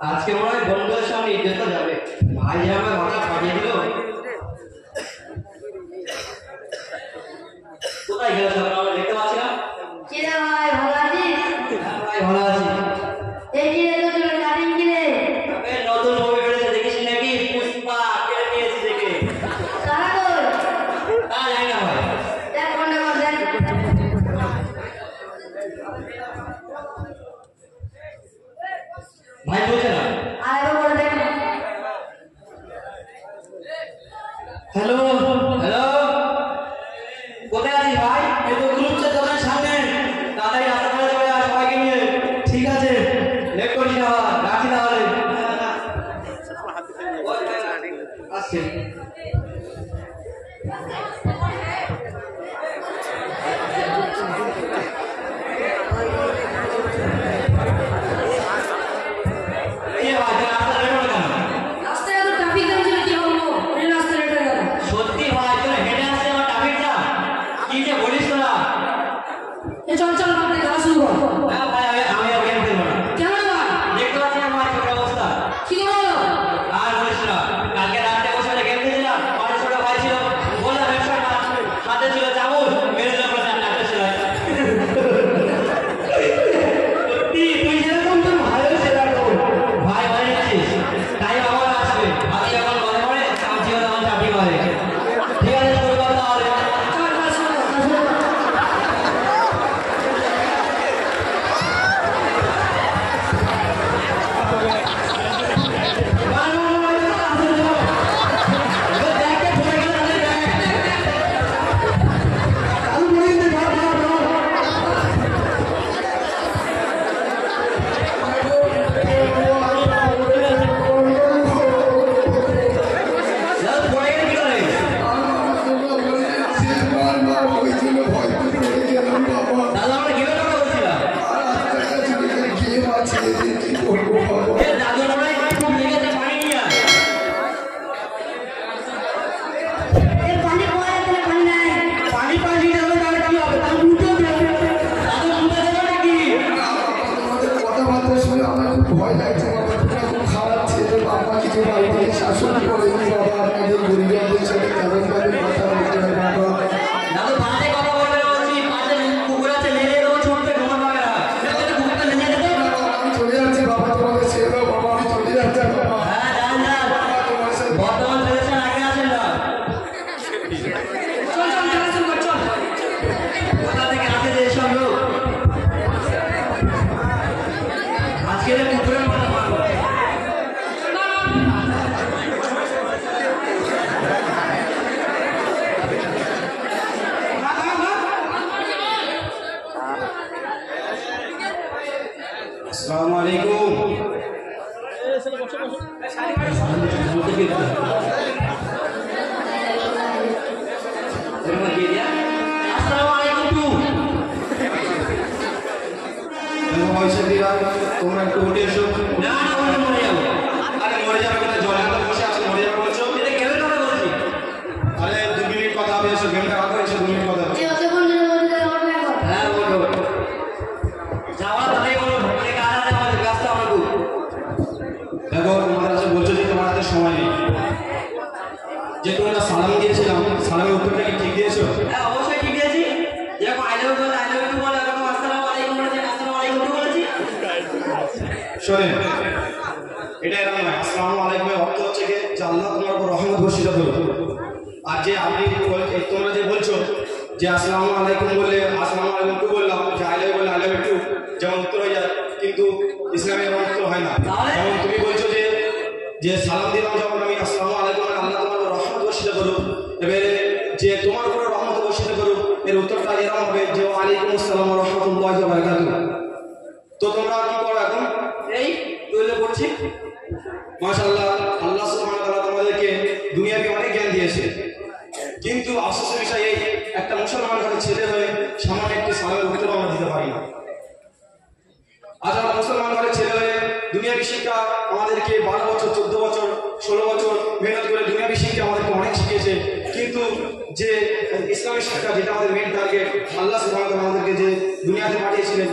আজকে মনে হয় বন্ধুদের সামনে ইজ্জতটা যাবে। ভাই যে আমার ঘটনা পাঠিয়ে দিল, কোথায় গেল সব? আমরা দেখতে পাচ্ছি না। কিরে ভাই, ভালো আছিস? হ্যাঁ ভাই ভালো আছি। এই কি রে, তোর কাটিং কি রে? তবে নতুন মুভি বেরিয়েছে, দেখিস নাকি? পুষ্পা কেটে নিয়েছি দেখে। কারা তোর? তা জানি না ভাই। দেখ কোনটা কর, দেখ। ভাই বলছে না। আরেকবার করে দেখ। হ্যালো হ্যালো, কোথায় আছিস ভাই? এই তো গ্রুপ চ্যাট দোকানের সামনে। তাড়াতাড়ি রাস্তা ধরে চলে আয় সবাইকে নিয়ে। ঠিক আছে, লেট করিস না, রাখি তাহলে। আসছে। এই ভাই, রাস্তা লেট হলো কেন? রাস্তায় এত ট্রাফিক জ্যাম ছিল, কি বলবো? এই রাস্তা লেট হয়ে গেল। সত্যি ভাই, তোরা হেঁটে আসছে আমার ট্রাফিক জ্যাম। কি যে বলিস তোরা? এ চল চল, আমরা খেলা শুরু কর। হ্যাঁ ভাই, আমি আর গেম খেলবো না। কেন রে ভাই? দেখতে পাচ্ছি না ভাই তোর অবস্থা। কি হলো? আর বলিস না, কালকে রাতে বসে গেম খেলছিলাম, আমার ছোট ভাই ছিল, বললাম হেডশট মার, হাতে ছিল চামচ, মেরে দিল পুরো চারটা ছিল। সত্যি তুই যেরকম তোর ভাইও সেরকম। ভাই ভাই নিচ্ছিস, তাই আমার আসবে। আমি যখন মনে মনে চামচিও তখন চাপি মারে। ঠিক আছে, শুরু কর তাহলে। চল চল, শুরু কর, শুরু কর। এ পানি কোয়া, এখানে পানি নাই। কথাবার্তা শুনে আমার খুব ভয় লাগছে। বাবা খুব খারাপ ছেলে, বাবা কিছু বাড়িতে শাসন করে বাবা আপনাদের পরিবারদের সাথে কেমন ভাবে কথা বলতে হয় বাবা। আমি চলে যাচ্ছি বাবা, তোমাকে ছেড়ে দাও বাবা, আমি চলে যাচ্ছি বাবা। তোমার সাথে চল চল, খেলা শুরু কর, চল। আজকে পুকুরের মাথা মারবো। আসসালামু আলাইকুম। তোমরা একটু উঠে এসো। না না, ওটা মরে যাবো। আরে মরে যাবে না, জলে তো বসে আছো, মরে যাবে বলছো? এটা কেমন কথা বলছি? আরে 2 মিনিট কথা হবে, এসো গেমটা রাখো, এসো 2 মিনিট কথা হবে। এই অতক্ষণ ধরে বলতে আমার ব্যাগ কর। হ্যাঁ বলো, যাওয়ার তাই বলো, অনেক কাজ আছে আমাদের, ব্যস্ত আমরা খুব। দেখো তোমাদের কাছে বলছো যে তোমার হাতে সময় নেই, যে তোমরা সালাম দিয়েছিলাম, সালামের উত্তরটা কি ঠিক দিয়েছো? হ্যাঁ অবশ্যই ঠিক আছে। যেরকম আই লাভ ইউ বলে আই লাভ ইউ বলে, এরকম আসসালামু আলাইকুম বলেছি, আসসালামু আলাইকুম বলেছি। শোনেন, এটা এরকম নয়। আসসালামু আলাইকুমের অর্থ হচ্ছে কি যে আল্লাহ তোমার উপর রহমত বর্ষিত করুন। আর যে আপনি তোমরা যে বলছো যে আসসালামু আলাইকুম বললে আসসালামু আলাইকুম টু বললাম, যে আই লাভ ইউ বলে আই লাভ ইউ টু, যেমন উত্তর হয়ে যায়, কিন্তু ইসলামে এরকম উত্তর হয় না। তাহলে? যেমন তুমি বলছো যে সালাম দিলাম যখন আমি আসসালামু আলাইকুম, আল্লাহ তোমার উপর রহমত বর্ষিত করুক, এবারে যে তোমার উপর রহমত বর্ষিত করুক, এর উত্তরটা এরকম হবে যে ওয়ালাইকুম আসসালাম ওয়া রাহমাতুল্লাহি ওয়া বারাকাতুহু। তো তোমরা কি করো এখন? এই তুলে পড়ছি। মাশাআল্লাহ, আল্লাহ সুবহানাহু ওয়া তাআলা তোমাদেরকে দুনিয়াকে অনেক জ্ঞান দিয়েছে, কিন্তু আফসোসের বিষয় এই, একটা মুসলমান ঘরের ছেলে হয়ে সামান্য একটি সালামের উত্তর আমরা দিতে পারি না। আজ আমরা মুসলমান ঘরের ছেলে হয়ে দুনিয়াবী শিক্ষা আমাদেরকে 12 বছর, 14 বছর, 16 বছর মেহনত করে দুনিয়াবী শিক্ষা আমাদেরকে অনেক শিখিয়েছে, কিন্তু যে ইসলামের শিক্ষা, যেটা আমাদের মেন টার্গেট, আল্লাহ সুবহানাহু ওয়া তাআলা আমাদেরকে যে দুনিয়াতে পাঠিয়েছিলেন,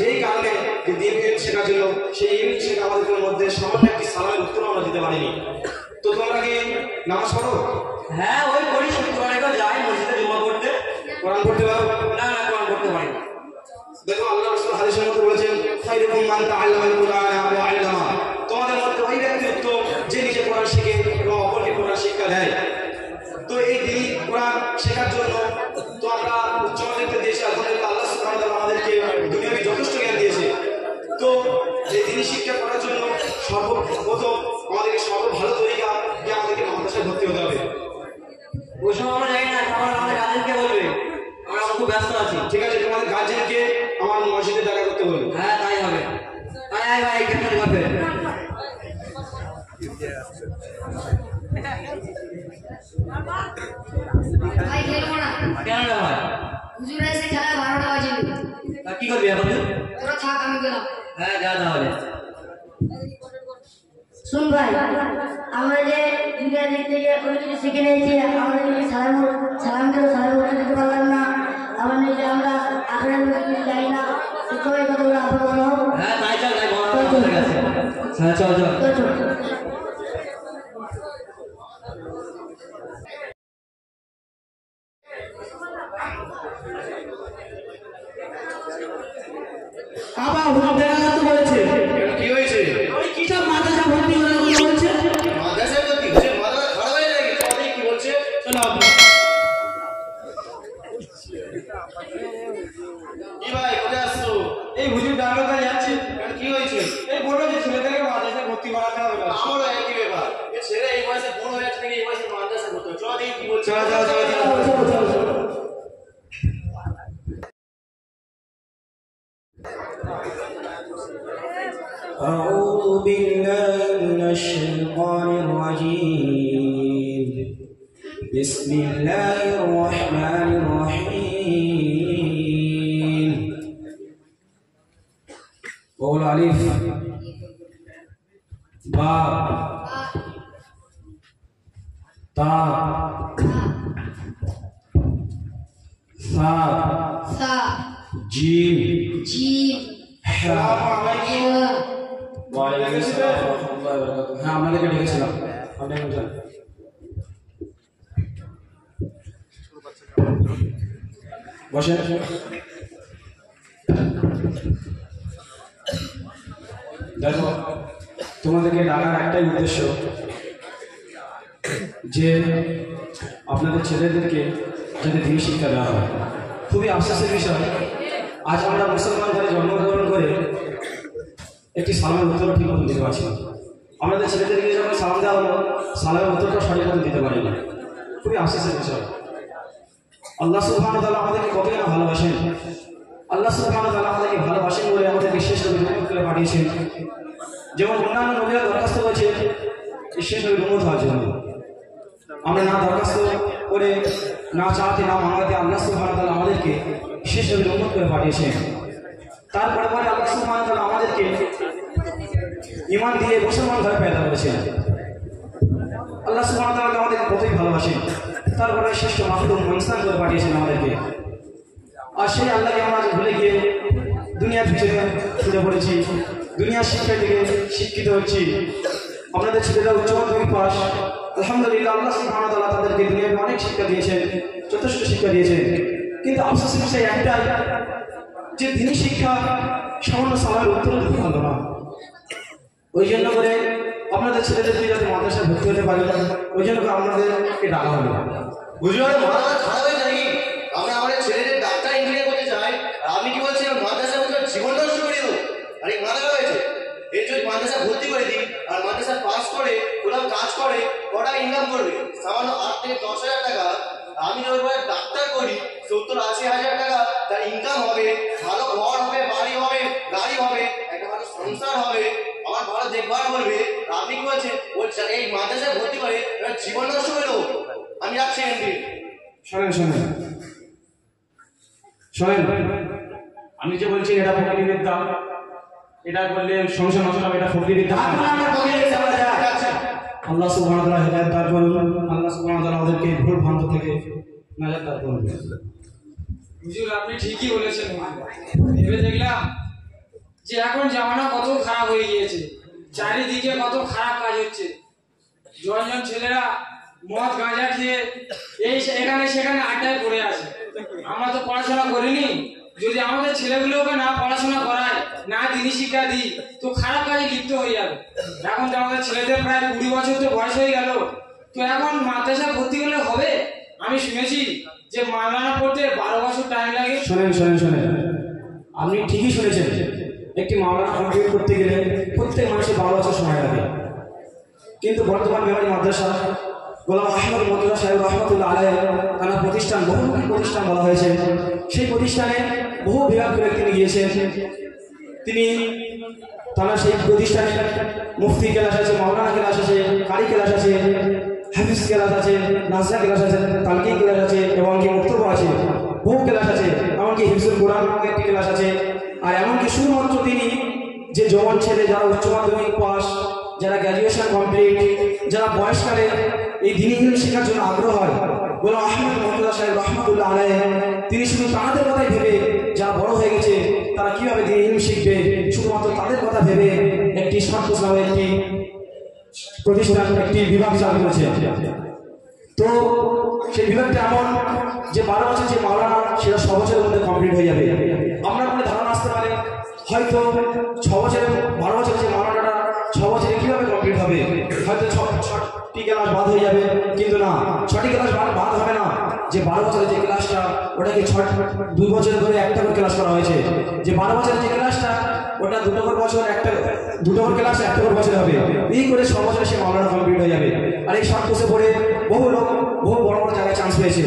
যেই কারণে যে দিন ইলম শেখার জন্য, সেই ইলম শেখা আমাদের মধ্যে সামান্য একটি সালামের উত্তর আমরা দিতে পারিনি। তো তোমরা কি নামাজ পড়ো? হ্যাঁ ওই করি, শুক্রবারে যাই মসজিদে জমা করতে। কোরআন পড়তে পারো? না না, কোরআন পড়তে পারি না। দেখো আল্লাহ রাসূল হাদিসের মধ্যে বলেছেন, খায়রুকুম মান তাআল্লামাল কুরআনা ওয়া আল্লামা। তোমাদের মধ্যে ওই ব্যক্তি উত্তম যে নিজে কোরআন শিখে এবং অপরকে কোরআন শিক্ষা দেয়। তো এই দিন কোরআন শেখার জন্য তো আমরা উচ্চ মাধ্যমিক দিয়েছি, আলহামদুলিল্লাহ আল্লাহ সুবহানাহু ওয়া তাআলা আমাদেরকে দুনিয়াবি যথেষ্ট জ্ঞান দিয়েছে। তো এই দিন শিক্ষা করার জন্য সর্বপ্রথম আমাদেরকে ভালো তরিকা যে আমাদেরকে মাদ্রাসায় ভর্তি হতে হবে। ওই সময় আমরা যাই না, আমাদের গার্জেনকে বলবে, আমরা খুব ব্যস্ত আছি। ঠিক আছে, তোমাদের গার্জেনকে আমার মসজিদে দেখা করতে বলবে। হ্যাঁ তাই হবে। আয় ভাই এখানে যাবে। ভাই খেলবো না। কেন রে ভাই? হুজুর এসে খেলা 12টা বাজে। তা কি করবি এখন তুই? তোরা থাক, আমি গেলাম। হ্যাঁ যা তাহলে। শুন ভাই, আমরা যে দুনিয়ার দিক থেকে অনেক কিছু শিখে নিয়েছি, আমরা যদি সালাম দিতে পারলাম না, আমরা নিজে আমরা আখড়ার মধ্যে যাই না, সবাই কতগুলো আবার বলো। হ্যাঁ তাই চল, তাই বড় হয়ে গেছে। হ্যাঁ চল চল। আবার হুজুর দেখা করতে বলেছে। কি হয়েছে? ওই কি সব মাদ্রাসা ভর্তি হওয়ার কথা বলছে। মাদ্রাসায় ভর্তি হয়েছে? মাদ্রাসা খারাপ হয়ে যায় নাকি? তোমাদের কি বলছে? চলো আপনি। কি ভাই কোথায় আসছো? এই হুজুর ডাক্তার যাচ্ছে। কি হয়েছে? এই বললো যে ছেলেদেরকে মাদ্রাসায় ভর্তি করাতে হবে। আমারও একই ব্যাপার। এই ছেলে এই বয়সে বড় হয়ে যাচ্ছে নাকি এই বয়সে মাদ্রাসায় ভর্তি হবে? চলো দেখি কি বলছে। أعوذ بالله من الشيطان الرجيم. بسم الله الرحمن الرحيم. قول ألف با تا ثا সা جيم জিম হ্যাঁ আপনাদেরকে ডেকেছিলাম। বসেন। দেখো তোমাদেরকে ডাকার একটাই উদ্দেশ্য যে আপনাদের ছেলেদেরকে যাতে দিন শিক্ষা দেওয়া হয়। খুবই আফসোসের বিষয়, আজ আমরা মুসলমান ঘরে জন্মগ্রহণ করে একটি সালামের উত্তর ঠিক মতো দিতে পারছি না। আমাদের ছেলেদেরকে যখন সালাম দেওয়া হলো, সালামের উত্তরটা সঠিক মতো দিতে পারি না। খুবই আফসোসের বিষয়। আল্লাহ সুবহানাহু ওয়া তাআলা আমাদেরকে কতই না ভালোবাসেন। আল্লাহ সুবহানাহু ওয়া তাআলা আমাদেরকে ভালোবাসেন বলে আমাদেরকে শেষ নবী উম্মত করে পাঠিয়েছেন। যেমন অন্যান্য নবীরা দরখাস্ত করেছে শেষ নবী উম্মত হওয়ার জন্য, আমরা না দরখাস্ত করে না চাইতে না মাঙাতে আল্লাহ সুবহানাহু ওয়া তাআলা আমাদেরকে শেষ নবী উম্মত করে পাঠিয়েছেন। তারপরে পরে আল্লাহ সুবহানাহু ওয়া তাআলা আমাদেরকে ঈমান দিয়ে মুসলমান ঘরে পয়দা করেছেন। আল্লাহ সুবহানাহু ওয়া তাআলা আমাদেরকে কতই ভালোবাসেন, তারপরে শ্রেষ্ঠ মাখলুক ইনসান করে পাঠিয়েছেন আমাদেরকে। আর সেই আল্লাহকে আমরা ভুলে গিয়ে দুনিয়ার পিছনে ছুটে পড়েছি, দুনিয়ার শিক্ষা থেকে শিক্ষিত হচ্ছি। আপনাদের ছেলেরা উচ্চ মাধ্যমিক পাস, আলহামদুলিল্লাহ আল্লাহ সুবহানাহু ওয়া তাআলা তাদেরকে দুনিয়াতে অনেক শিক্ষা দিয়েছেন, যথেষ্ট শিক্ষা দিয়েছেন। কিন্তু আফসোসের বিষয় একটাই যে দিনই শিক্ষা সামান্য সালামের উত্তর দিতে পারলো না। ওই জন্য করে আপনাদের ছেলেদেরকে যাতে মাদ্রাসায় ভর্তি হতে পারে, ওই জন্য করে আপনাদেরকে ডাকা হলো। বুঝলে মাথা খারাপ হয়ে যায় নাকি? আমরা আমাদের ছেলেদের ডাক্তার ইঞ্জিনিয়ার করতে চাই, আর আমি কি বলছি মাদ্রাসায় ভর্তি জীবন নষ্ট করে দেবো? আরে মাথা খারাপ হয়েছে? এই যদি মাদ্রাসা ভর্তি করে দিই আর মাদ্রাসা পাস করে কোথাও কাজ করে কটা ইনকাম করবে? সামান্য 8 থেকে 10,000 টাকা। আমি যদি ওইভাবে ডাক্তার করি 70-80,000 টাকা তার ইনকাম হবে, ভালো ঘর হবে, বাড়ি হবে, গাড়ি হবে, একটা ভালো সংসার হবে, আমার ভালো দেখভাল করবে। আপনি কি বলছেন ওই এই মাদ্রাসায় ভর্তি করে জীবন নষ্ট করে দেবো? আমি রাখছি এমনি। শোনেন শোনেন শোনেন, আমি যে বলছি এটা ফকরি বিদ্যা, এটা করলে সংসার নষ্ট হবে, এটা ফকরি বিদ্যা। আল্লাহ সুবহানাহু ওয়া তাআলা হেদায়েত দান করুন। আল্লাহ সুবহানাহু ওয়া তাআলা ওদেরকে ভুল ভ্রান্ত থেকে নাজাত দান করুন। হুজুর আপনি ঠিকই বলেছেন। ভেবে দেখলাম যে এখন জামানা কত খারাপ হয়ে গিয়েছে, চারিদিকে কত খারাপ কাজ হচ্ছে। জওয়ান ছেলেরা মদ গাঁজা খেয়ে এই এখানে সেখানে আড্ডায় পড়ে আছে। আমরা তো পড়াশোনা করিনি, যদি আমাদের ছেলেগুলোকে না পড়াশোনা করায়, না দিনী শিক্ষা দিই, তো খারাপ কাজে লিপ্ত হয়ে যাবে। এখন তো আমাদের ছেলেদের প্রায় 20 বছর তো বয়স হয়ে গেল, তো এখন মাদ্রাসা ভর্তি হলে হবে? আমি শুনেছি যে মাওলানা পড়তে 12 বছর টাইম লাগে। শোনেন, আপনি ঠিকই শুনেছেন। একটি মাওলানা কমপ্লিট করতে গেলে প্রত্যেক মানুষের 12 বছর সময় লাগে। কিন্তু বর্তমান মেমরি মাদ্রাসা গোলাম আহমদ মতুল্লাহ সাহেব রহমতুল্লাহ আলাইহি তার প্রতিষ্ঠান, বহুমুখী প্রতিষ্ঠান বলা হয়েছে। সেই প্রতিষ্ঠানে বহু বিভাগ করে তিনি গিয়েছেন। তিনি তারা সেই প্রতিষ্ঠানে মুফতি ক্লাস আছে, মাওলানা ক্লাস আছে, কারি ক্লাস আছে, হাফিজ ক্লাস আছে, নাজরা ক্লাস আছে, তালকি ক্লাস আছে এবং কি মুক্তব আছে, বহু ক্লাস আছে, এমনকি হিফজুল কোরআন একটি ক্লাস আছে। আর এমনকি শুধুমাত্র তিনি যে জওয়ান ছেলে যারা উচ্চ মাধ্যমিক পাস, যারা গ্র্যাজুয়েশন কমপ্লিট, যারা বয়সকালে এই দিনী শেখার জন্য আগ্রহ হয়, গোলাম আহমদ মতুল্লাহ সাহেব রহমতুল্লাহ আলাইহি তিনি শুধু তাদের কথাই ভেবে, যারা বড় হয়ে গেছে তারা কিভাবে দিনী শিখবে, শুধুমাত্র তাদের কথা ভেবে একটি সন্তোষ নামে একটি প্রতিষ্ঠান, একটি বিভাগ চালু করেছে। তো সেই বিভাগটা এমন যে 12 বছর যে মাওলানা সেটা 6 বছরের মধ্যে কমপ্লিট হয়ে যাবে। আপনার মনে ধারণা আসতে পারে হয়তো 6 বছরে 12 বছরের যে মাওলানাটা 6 বছরে কিভাবে কমপ্লিট হবে, হয়তো 6টি ক্লাস বাদ হয়ে যাবে। কিন্তু না, 6টি ক্লাস বাদ হবে না। যে 12 বছরের যে ক্লাসটা ওটাকে 2 বছর ধরে একটা করে ক্লাস করা হয়েছে। যে 12 বছরের যে ক্লাসটা ওটা 2 করে বছর, দুটো করে ক্লাস 1 করে বছর হবে। এই করে 6 বছরে সে মাওলানা কমপ্লিট হয়ে যাবে। আর এই 7 কোর্সে পড়ে বহু লোক বহু বড় বড় জায়গায় চান্স পেয়েছে।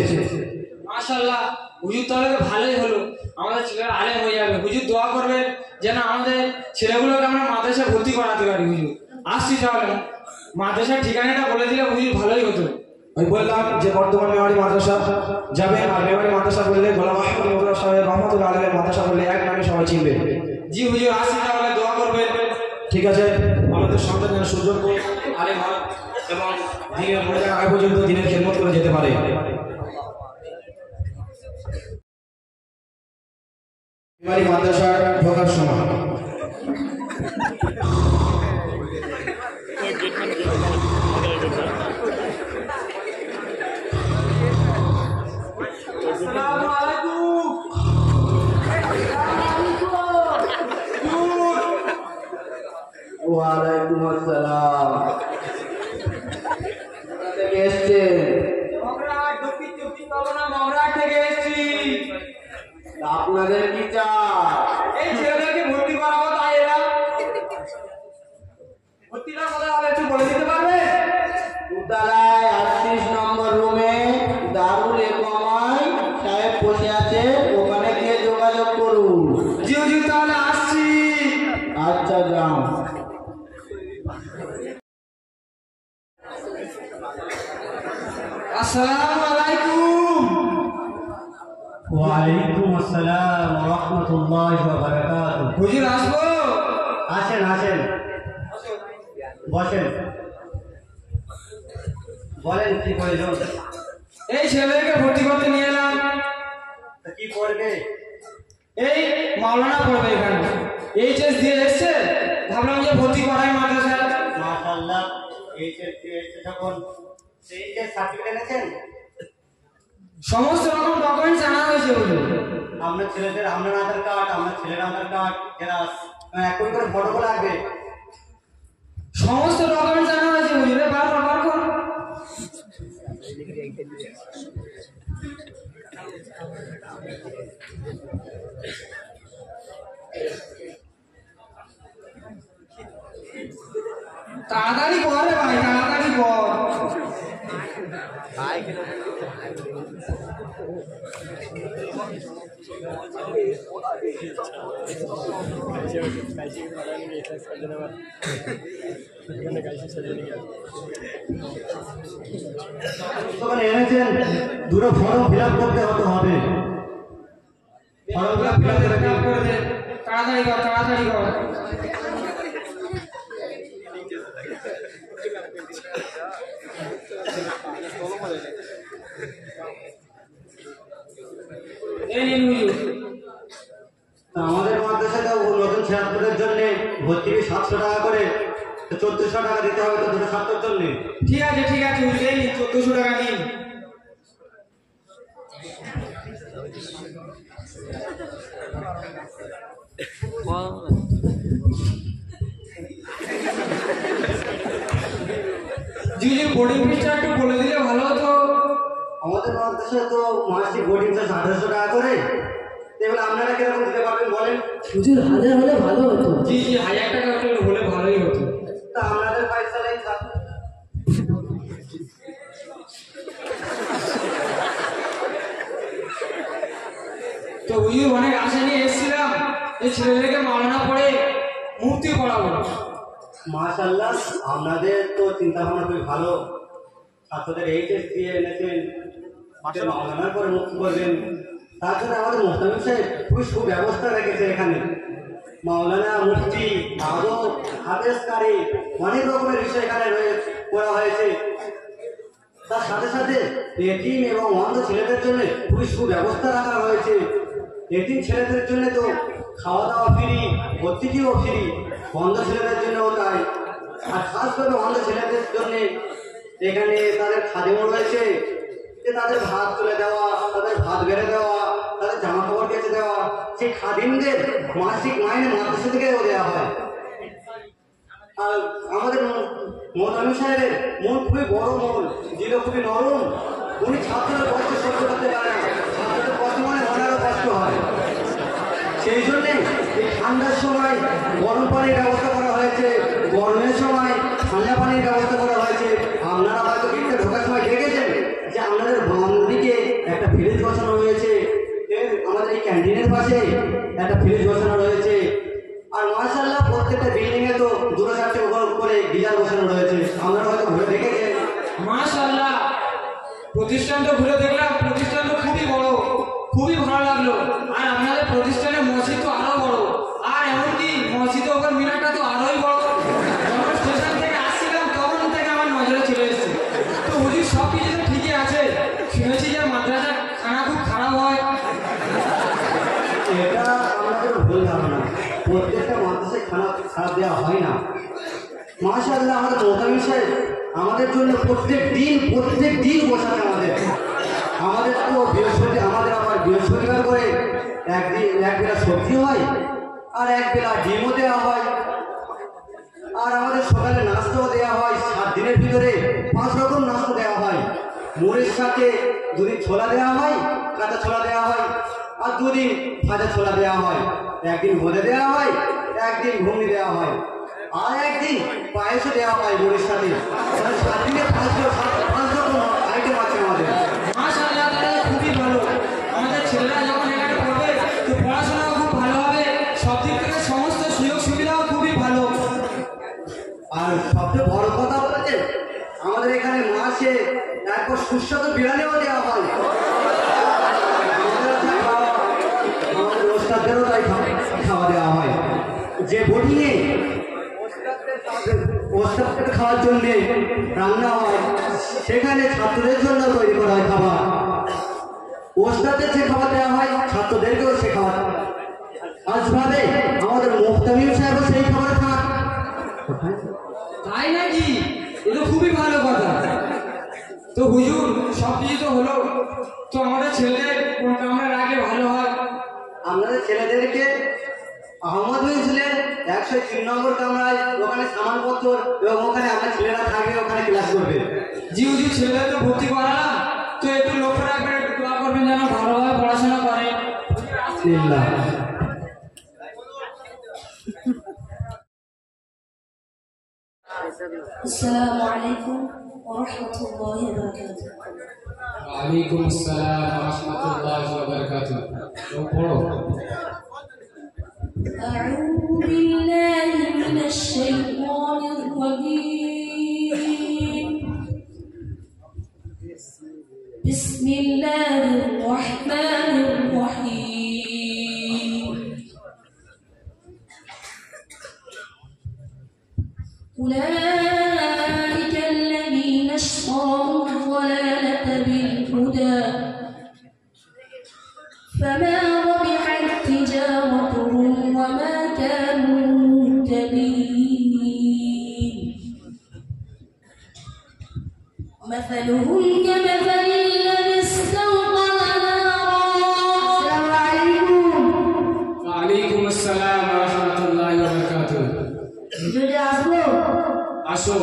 মাশাআল্লাহ, হুজুর তাহলে ভালোই হলো, আমাদের ছেলেরা আলেম হয়ে যাবে। হুজুর দোয়া করবেন যেন আমাদের ছেলেগুলোকে আমরা মাদ্রাসায় ভর্তি করাতে পারি। হুজুর আসছি, তাহলে মাদ্রাসার ঠিকানাটা বলে দিলে হুজুর ভালোই হতো। আমি বললাম যে বর্তমান মেওয়ারি মাদ্রাসা যাবেন, আর মেওয়ারি মাদ্রাসা বললে গোলাম আহমদ মতুল্লাহ সাহেব রহমতুল্লাহ আলাইহি মাদ্রাসা বললে এক নামে সবাই চিনবে। জি হুজুর আসছি, তাহলে দোয়া করবেন। ঠিক আছে, আমাদের সন্তান যেন সুযোগ্য আলেম হয় এবং দিনের মনে আগে পর্যন্ত দিনের খেদমত করে যেতে পারে। মেওয়ারি মাদ্রাসা ঢোকার সময় ওয়ালাইকুম আসসালাম। থেকে এসছে আপনাদের কি চাই? এই ছেলেদেরকে ভর্তি করাবো, তাই এরা ভর্তিটা কোথায় হবে একটু বলে দিতে পারবে? দুতলায় 38 নম্বর রুমে দারুল ইকমায় সাহেব বসে আছে, ওখানে গিয়ে যোগাযোগ করুন। জি হুজুর, তাহলে আসছি। আচ্ছা যাও। আসসালামু আলাইকুম। ওয়ালাইকুম আসসালাম ওয়া রাহমাতুল্লাহি ওয়া বারাকাতুহু। হুজুর আসবো? আসেন বসেন, বলেন কি প্রয়োজন? এই ছেলেদেরকে ভর্তি করতে নিয়ে এলাম। তা কি করবে? এই মাওলানা পড়বে এখানে, এইচএস দিয়ে এসছে, ভাবলাম যে ভর্তি করাই মাদ্রাসায়। মাশাআল্লাহ, এইচএস যখন এইচএস সার্টিফিকেট এনেছেন? সমস্ত রকম ডকুমেন্টস আনা হয়েছে হুজুর। আপনার ছেলেদের আপনার আধার কার্ড, আপনার ছেলের আধার কার্ড, জেরক্স এক করে ফটো লাগবে। সমস্ত ডকুমেন্টস আনা হয়েছে হুজুর। বার কর। তাড়াতাড়ি কর রে ভাই, তাড়াতাড়ি কর। যখন এনেছেন দুটো ফর্ম ফিল আপ করতে হবে। ফর্মগুলো ফিল আপ করে দেন। তাড়াতাড়ি কর। তা আমাদের মাদ্রাসায় তো নতুন ছাত্রদের জন্য ভর্তি ফি 700 টাকা করে, তো 1400 টাকা দিতে হবে তো দুটো ছাত্রের জন্য। ঠিক আছে বুঝলেই 1400 টাকা নিন। জি বোর্ডিং ফিসটা একটু বলে দিলে ভালো হতো। আমাদের মাদ্রাসায় তো মাসিক বোর্ডিং চার্জ 1800 টাকা করে, এগুলো আপনারা কিরকম দিতে পারবেন বলেন? হুজুর 1000 হলে ভালো হতো। জি 1000 টাকা হলে ভালোই হতো। তা আপনাদের পয়সালাই থাক। তো হুজুর অনেক আশা নিয়ে এসেছিলাম এই ছেলেদেরকে মাওলানা পড়ে মুফতি পড়াবো। মাশাআল্লাহ, আপনাদের তো চিন্তা ভাবনা খুবই ভালো। ছাত্রদের এইচএস দিয়ে এনেছেন, মাওলানার পরে মুক্তি করবেন। তার জন্য আমাদের মোহতামিম সাহেব খুবই সুব্যবস্থা রেখেছে এখানে। মাওলানা, মুফতি, আদব, হাদিসকারী অনেক রকমের বিষয় এখানে করা হয়েছে। তার সাথে সাথে এতিম এবং অন্ধ ছেলেদের জন্য খুবই সুব্যবস্থা রাখা হয়েছে। এতিম ছেলেদের জন্য তো খাওয়া দাওয়া ফ্রি, ভর্তিটিও ফ্রি, অন্ধ ছেলেদের জন্যও তাই। আর খাস করে অন্ধ ছেলেদের জন্য এখানে তাদের খাদিমও রয়েছে, যে তাদের ভাত তুলে দেওয়া, তাদের ভাত বেড়ে দেওয়া, তাদের জামা কাপড় কেচে দেওয়া। সেই খাদিমদের মাসিক মাইনে মাদ্রাসা থেকেও দেওয়া হয়। আর আমাদের মোহতামিম সাহেবের মন খুবই বড় মন, দিল খুবই নরম। উনি ছাত্রদের কষ্ট সহ্য করতে পারেন, ছাত্রদের কষ্ট মানে ওনারও কষ্ট হয়। সেই জন্যে এই ঠান্ডার সময় গরম পানির ব্যবস্থা করা হয়েছে, গরমের সময় ঠান্ডা পানির ব্যবস্থা করা হয়েছে। আপনারা হয়তো গেটে ঢোকার সময় দেখেছেন যে আপনাদের বাম দিকে একটা ফ্রিজ বসানো রয়েছে, আমাদের এই ক্যান্টিনের পাশে একটা ফ্রিজ বসানো রয়েছে। আর মাশাআল্লাহ প্রত্যেকটা বিল্ডিং এ তো 2-4টে করে গিজার বসানো রয়েছে, আপনারা হয়তো ঘুরে দেখেছেন। মাশাআল্লাহ, প্রতিষ্ঠান তো ঘুরে দেখলাম, প্রতিষ্ঠান তো খুবই বড়, খুবই ভালো লাগলো। আর আপনাদের প্রতিষ্ঠানের মসজিদ তো আরো বড়, আর এমনকি মসজিদের ওপর মিনারটা তো আরোই বড়। যখন স্টেশন থেকে আসছিলাম তখন থেকে আমার নজরে চলে এসেছে। তো হুজুর সব কিছু তো ঠিকই আছে, শুনেছি যে মাদ্রাসার খানা খুব খারাপ হয়। এটা আমাদের ভুল ধারণা, প্রত্যেকটা মাদ্রাসায় খারাপ দেওয়া হয় না। মাশাআল্লাহ, আমাদের মোহতামিম সাহেব আমাদের জন্য প্রত্যেক দিন বসাতে আমাদের তো আমাদের আবার বৃহস্পতিবার করে এক বেলা সবজি হয়, আর এক বেলা ডিমও দেওয়া হয়। আর আমাদের সকালে নাস্তাও দেওয়া হয়। 7 দিনের ভিতরে 5 রকম নাস্তা দেওয়া হয়। মুড়ির সাথে 2 দিন ছোলা দেওয়া হয়, কাঁচা ছোলা দেওয়া হয়, আর 2 দিন ভাজা ছোলা দেওয়া হয়। একদিন ভোজে দেওয়া হয়, একদিন ঘুগনি দেওয়া হয়, আর একদিন পায়েসও দেওয়া হয় মুড়ির সাথে। 7 দিনে 5 রকম আইটেম আছে আমাদের। মাশাআল্লাহ, তাহলে খুবই ভালো। আমাদের ছেলেরা যখন এখানে পড়বে তো পড়াশোনাও খুব ভালো হবে, সব দিক থেকে সমস্ত সুযোগ সুবিধাও খুবই ভালো। আর সবচেয়ে বড় কথা হচ্ছে আমাদের এখানে মাসে একবার সুস্বাদু বিরিয়ানিও দেওয়া হয়। আমাদের ওস্তাদদেরও তাই খাওয়া দেওয়া হয়। যে বোর্ডিংয়ে ওস্তাদদের খাওয়ার জন্য রান্না হয়, সেখানে ছাত্রদের জন্য তৈরি করা হয় খাবার। ওস্তাদদের যে খাবার দেওয়া হয়, ছাত্রদেরকেও সে খাবার। আজভাবে আমাদের মোহতামিম সাহেবও সেই খাবার খান। তাই নাকি? এ তো খুবই ভালো কথা। তো হুজুর সব কিছু তো হলো, তো আমাদের ছেলেদের কোনটা আমরা রাখলে ভালো হয়? আপনাদের ছেলেদেরকে আহমদ ছিলেন 103 নম্বর কামরায়, ওখানে সামানপত্র এবং ওখানে আপনার ছেলেরা থাকবে, ওখানে ক্লাস করবে। জি হুজুর, ছেলেদের তো ভর্তি করালাম, তো একটু লক্ষ্য রাখবেন, একটু দোয়া করবেন যেন ভালোভাবে পড়াশোনা করে। السلام عليكم ورحمة الله وبركاته. وعليكم السلام ورحمة الله وبركاته. أعوذ بالله من الشيطان الرجيم. بسم الله الرحمن الرحيم. أولئك الذين اشتروا الضلالة بالهدى فما ربحت تجارتهم مثلهم كمثل الذي استوقد نارا আসসালামু আলাইকুম। ওয়ালাইকুম আসসালাম ওয়া রাহমাতুল্লাহি ওয়া বারাকাতুহু। যদি আসবো আসো,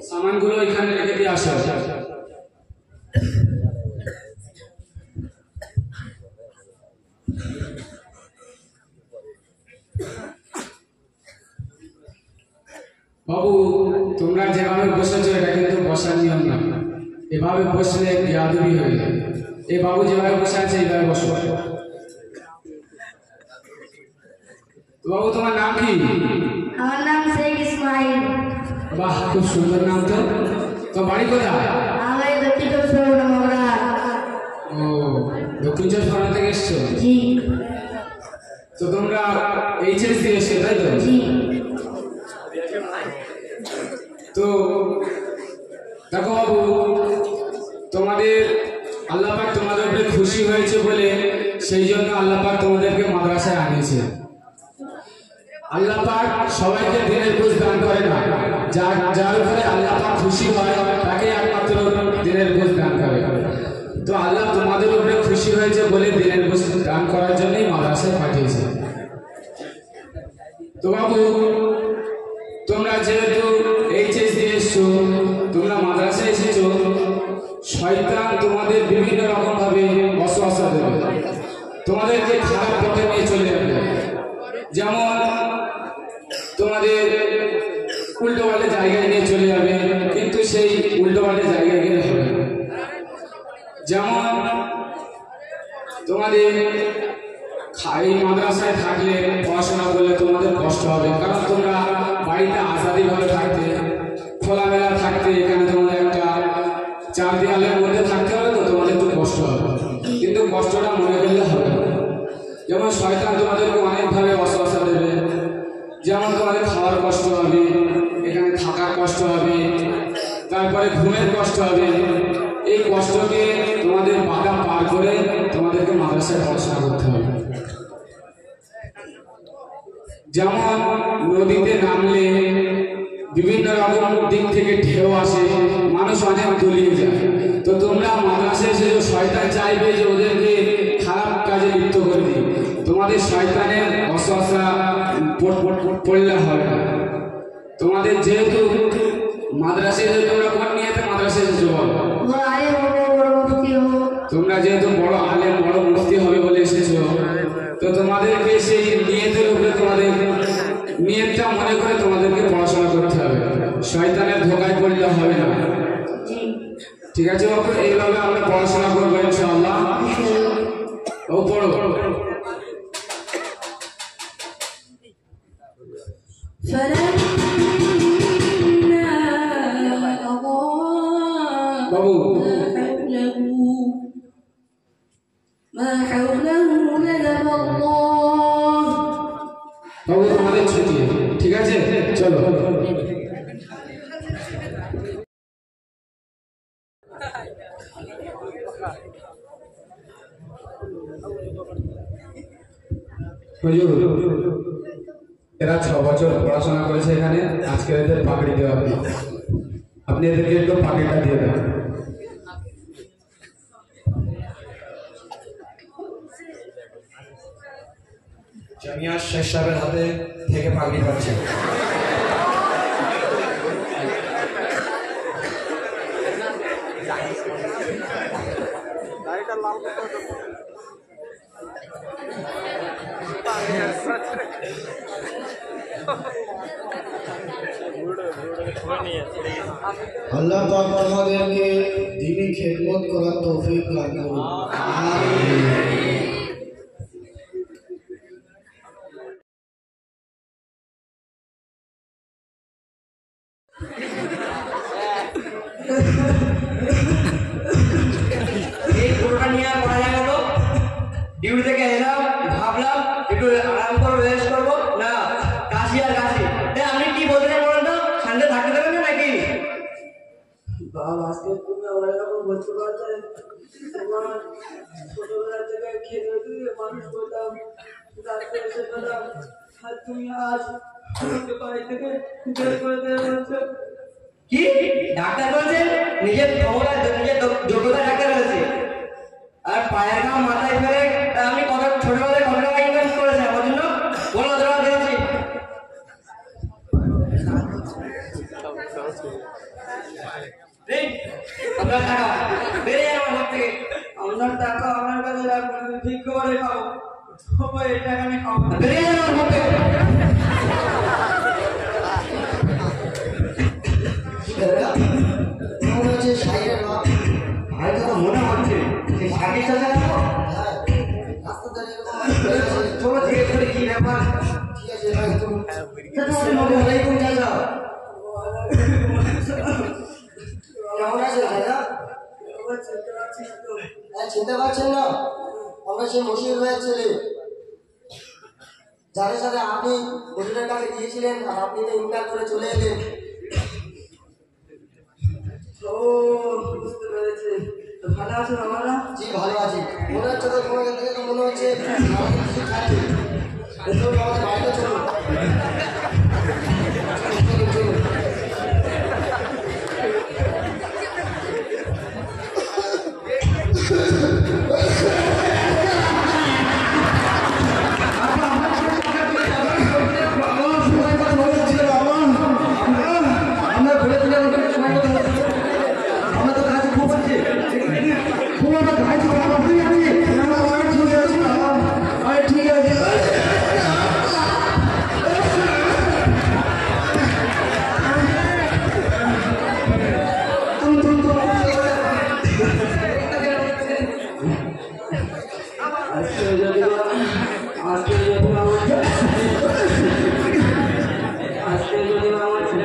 সামানগুলো এখানে রেখে দিয়ে আসো। বাবু, তোমরা যেভাবে বসেছো এটা কিন্তু বসার নিয়ম না। এভাবে বসলে বেয়াদবি হয়ে যায়। এই বাবু যেভাবে বসে আছে এইভাবে বসো। তো বাবু, তোমার নাম কি? আমার নাম শেখ ইসমাইল। বাহ, খুব সুন্দর নাম তো। তো বাড়ি কোথায়? আমার এই দক্ষিণ চব্বিশ পরগনা মগরা। ও, দক্ষিণ চব্বিশ পরগনা থেকে এসছো? জি তো তোমরা এইচএস দিয়ে এসছো, তাই তো? জি। তো দেখো বাবু, তোমাদের আল্লাহ পাক তোমাদের উপরে খুশি হয়েছে বলে সেই জন্য আল্লাহ পাক তোমাদেরকে মাদ্রাসায় আনিয়েছে। আল্লাহ পাক সবাইকে দিনের বুঝ দান করে না, যার উপরে আল্লাহ পাক খুশি হয় তাকে একমাত্র দিনের বুঝ দান করে। তো আল্লাহ তোমাদের উপরে খুশি হয়েছে বলে দিনের বুঝ দান করার জন্যই মাদ্রাসায় পাঠিয়েছে। তো বাবু, তোমরা যেহেতু এইচএস দিয়ে এসছো, তোমরা মাদ্রাসায় এসেছো, শয়তান তোমাদের বিভিন্ন রকম ভাবে ওয়াসওয়াসা দেবে, তোমাদেরকে খারাপ পথে নিয়ে চলে যাবে। যেমন তোমাদের উল্টো পাল্টা জায়গায় নিয়ে চলে যাবে, কিন্তু সেই উল্টো পাল্টা জায়গায় গেলে হবে না। যেমন তোমাদের এই মাদ্রাসায় থাকলে, পড়াশোনা করলে তোমাদের কষ্ট হবে, কারণ তোমরা বাড়িতে আজাদি ভাবে থাকতে, খোলামেলা থাকতে, এখানে তোমাদের একটা চার দেওয়ালের মধ্যে থাকতে হবে, তো তোমাদের একটু কষ্ট হবে, কিন্তু কষ্টটা মনে করলে হবে না। যেমন শয়তান তোমাদেরকে অনেকভাবে ওয়াসওয়াসা দেবে, যেমন তোমাদের খাওয়ার কষ্ট হবে, এখানে থাকার কষ্ট হবে, তারপরে ঘুমের কষ্ট হবে। এই কষ্টকে তোমাদের বাধা পার করে তোমাদেরকে মাদ্রাসায় পড়াশোনা করতে হবে। যেমন নদীতে নামলে বিভিন্ন রকম দিক থেকে ঢেউ আসে, মানুষ অনেক তলিয়ে যায়। তো তোমরা মাদ্রাসায় এসে শয়তান চাইবে যে ওদেরকে খারাপ কাজে লিপ্ত করে দিই, তোমাদের শয়তানের ওয়াসওয়াসা পড়লে হবে না। তোমাদের যেহেতু মাদ্রাসায় এসে তোমরা কোন নিয়েতে মাদ্রাসায় এসেছো বলো? বড় আলেম হবো, বড় মুফতি হবো। তোমরা যেহেতু বড় আলেম, বড় মুফতি হবে বলে এসেছো, তো তোমাদেরকে সেই নিয়তের উপরে, তোমাদের নিয়তটা মনে করে তোমাদেরকে পড়াশোনা করতে হবে, শয়তানের ধোকায় পড়লে হবে না। জি ঠিক আছে বাবু, এইভাবে আমরা পড়াশোনা করবো ইনশাআল্লাহ। ও পড়ো। বাবু, ما حوله ذهب الله বাবু তোমাদের ছুটি, ঠিক আছে, চলো। হুজুর, এরা 6 বছর পড়াশোনা করেছে এখানে, আজকে এদের পাগড়ি দেওয়া হবে, আপনি এদেরকে একটু পাগড়িটা দিয়ে দেন। জামিয়া শেখ সাহেবের হাতে থেকে পাগড়ি পাচ্ছে। আল্লাহ পাক তোমাদেরকে দ্বীনি খেদমত করার তৌফিক দান করুন। এই পুরোটা নিয়ে আর পড়া যাবে তো? ডিউটি থেকে এলাম, ভাবলাম একটু আরাম করে রেস্ট করবো, না কাশি আর কাশি। আপনি কি বলতে বলেন তো, ঠান্ডা থাকতে দেবেন না নাকি? বাবা, আজকে তুমি আমার এরকম বলতে পারতে, তোমার ছোটবেলা থেকে খেতে দিয়ে মানুষ করতাম, রাত্রে এসে পেলাম, আর তুমি আজ আমাকে বাড়ি থেকে বের করে দেওয়া বলছো। কি ডাক্তার বলছেন? নিজের ক্ষমতা নিজের যোগ্যতা ডাক্তার বলেছে, আর পায়ের গাম মাথায় ফেলে আমি কত ছোটবেলায় কত টাকা ইনভেস্ট করেছি আমার জন্য, বলো ধরা দিয়েছি। আপনার টাকা বেড়ে যান আমার ঘর থেকে। আপনার টাকা আমার কাছে রাখবেন, ঠিক করে খাবো, তবে এই টাকা আমি খাবো না। বেড়ে যান আমার ঘর থেকে। মনে হচ্ছে সাইকেল ভাই তো মনে হচ্ছে সেই শাকির সাথে আসবো। রাস্তা দাঁড়িয়ে চলো জিজ্ঞেস করি কি ব্যাপার। ঠিক আছে ভাই তুমি ওয়ালাইকুম আসসালাম। কেমন আছেন দাদা? চিনতে পারছেন না? আমরা সেই মশিউর ভাইয়ের ছেলে, যাদের সাথে আপনি মশিউরের কাছে গিয়েছিলেন আর আপনি তো ইনকার করে চলে এলেন। ও বুঝতে পেরেছি। তো ভালো আছেন আমরা? জি ভালো আছি। মনে হচ্ছে তো তোমাকে দেখে তো মনে হচ্ছে আমাদের কিছু খাচ্ছি। চলুন আমাদের বাড়িতে চলুন। চলুন, চলুন। আমরা ঘুরে তুলে সময় কথা বলছি। আমরা তো কাজ খুব আছে। খুব আমরা কাজ ঠিক আছে।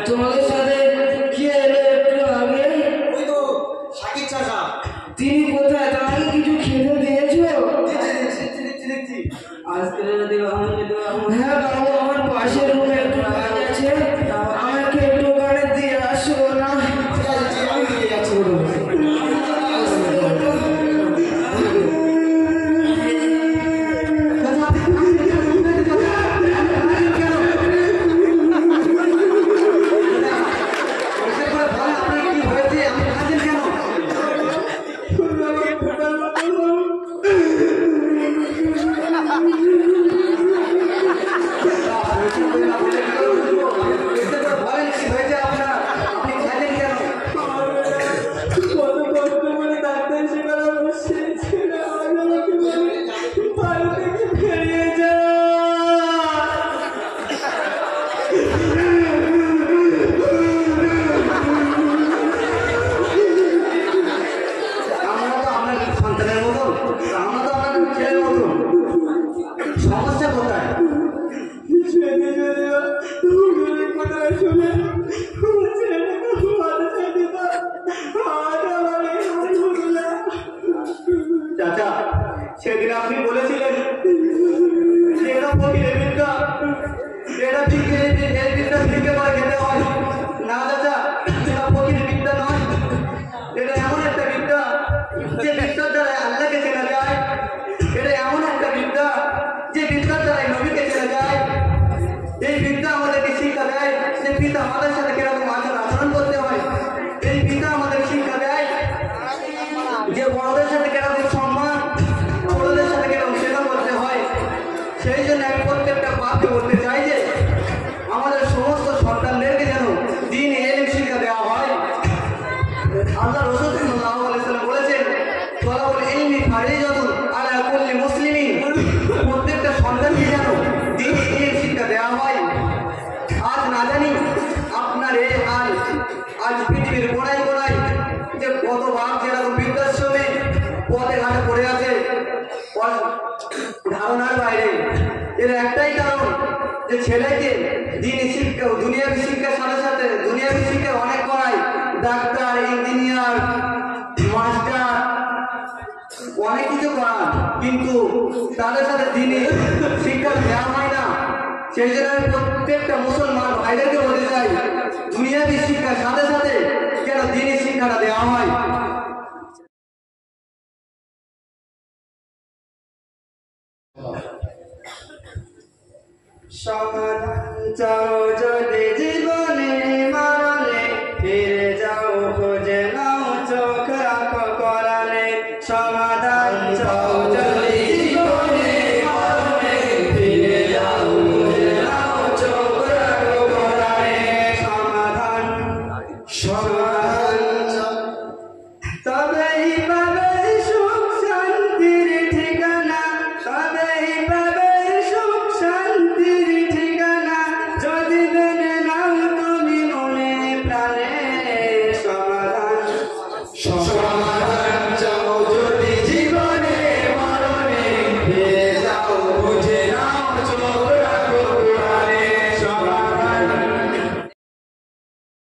তোমাদের সাথে কি এলো একটু আগে? ওই তো শাকির চাচা। তিনি কোথায়? তাকে কিছু খেতে দিয়েছো? দেখছি। আজকে যদি হ্যাঁ বাবু, আমার পাশের রুমে একটু কাজ আছে, আমাকে একটু ওখানে দিয়ে আসো না। ঠিক আছে, আমি দিয়ে যাচ্ছি বলুন। কত কষ্ট করে ডাক্তার সেখানে বসেছিল, আমাকে বলে বাড়ি থেকে বেরিয়ে যা। আমরা তো আপনার সন্তানের মতন, আমরা তো আপনার ছেলের মতন। সমস্যা কোথায়? সেদিন যদি হুজুরের কোথায় শুনে আমার ছেলেটাকে বাড়িতে দিতাম, আজ আমার এই হাল হলো না। চাচা, সেদিন আপনি বলেছিলেন যে এটা ফকিরের বিদ্যা, এটা এর বিদ্যা থেকে পরে খেতে হয় না। চাচা, এটা ফকিরের বিদ্যা নয়, এটা এমন একটা বিদ্যা যে বিদ্যার দ্বারা আল্লাহকে চেনা যায়। এটা এমন একটা বিদ্যা যে বিদ্যার দ্বারা নবীকে চেনা যায়। এই বিদ্যা আমাদেরকে শিক্ষা দেয় যে পিতা আমাদের সাথে কিরকম আচরণ করতে হয়। এই বিদ্যা আমাদের শিক্ষা দেয় যে বড়দের সাথে কিরকম সম্মান, ছোটদের সাথে কিরকম সেবা করতে হয়। সেই জন্য আমি প্রত্যেকটা বাপকে বলতে চাই যে আমাদের সমস্ত সন্তানদেরকে যেন দিন এলিম শিক্ষা দেওয়া হয়। আল্লাহ রাসূল সাল্লাল্লাহু আলাইহি ওয়াসাল্লাম বলেছেন, তলাবুল ইলমি ফারিজাতুন আলা কুল্লি মুসলিমিন। প্রত্যেকটা সন্তানকে যেন দিন এলিম শিক্ষা দেওয়া হয়। আজ না জানি আপনার এই হাল, আজ পৃথিবীর কোনায় কোনায় যে কত বাপ যেরকম বৃদ্ধাশ্রমে পথে ঘাটে পড়ে আছে ধারণার বাইরে। এর একটাই কারণ যে ছেলেকে দিনই শিক্ষা, দুনিয়াবী শিক্ষার সাথে সাথে দুনিয়াবী শিক্ষা অনেক করায়, ডাক্তার, ইঞ্জিনিয়ার, মাস্টার, অনেক কিছু করান, কিন্তু তাদের সাথে দিনই শিক্ষা দেওয়া হয় না। সেই জন্য আমি প্রত্যেকটা মুসলমান ভাইদেরকে বলতে চাই, দুনিয়াবী শিক্ষার সাথে সাথে যেন দিনই শিক্ষাটা দেওয়া হয়। সমাধান চাও যদি জীবনে, মরণে ফিরে মুসলমান